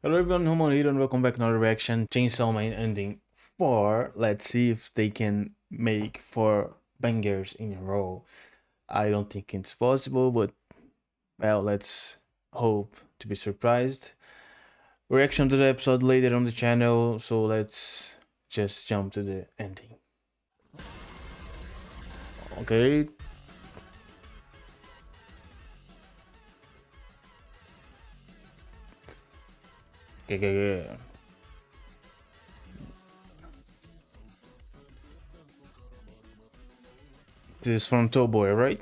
Hello everyone, mromaon here and welcome back to another reaction. Chainsaw Man ending 4. Let's see if they can make 4 bangers in a row. I don't think it's possible, but well, let's hope to be surprised. Reaction to the episode later on the channel, so let's just jump to the ending. Okay. Okay. This is from Toboy, right?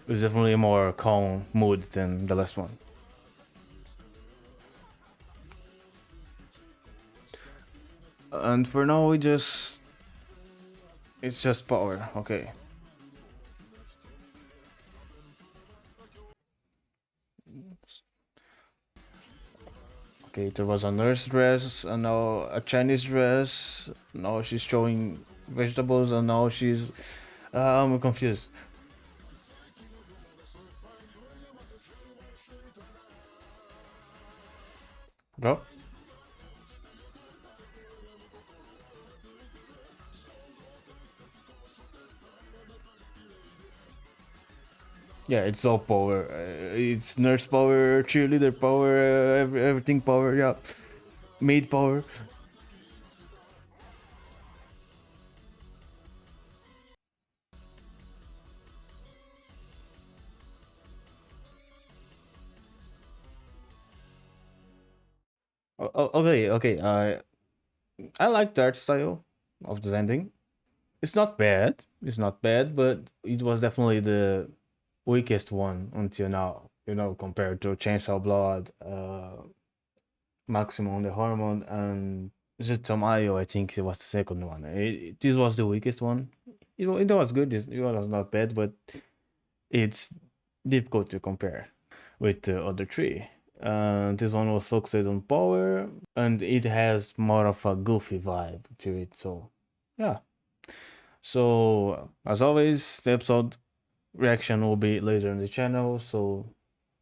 It's definitely a more calm mood than the last one. And for now, it's just power. Okay. Okay, there was a nurse dress, and now a Chinese dress. Now she's showing vegetables, and now she's. I'm confused. Bro? Yeah, it's all power. It's nurse power, cheerleader power, everything power. Yeah, maid power. Okay. I like the art style of this ending. It's not bad. It's not bad, but it was definitely the weakest one until now. You know, compared to Chainsaw Blood, Maximum the Hormone, and Zutamayo. I think it was the second one. This was the weakest one. It was good. It was not bad, but it's difficult to compare with the other three. This one was focused on power, and it has more of a goofy vibe to it. So, yeah. So, as always, the episode reaction will be later in the channel. So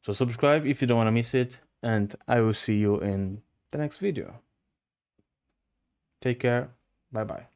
subscribe if you don't want to miss it, and I will see you in the next video. Take care. Bye bye.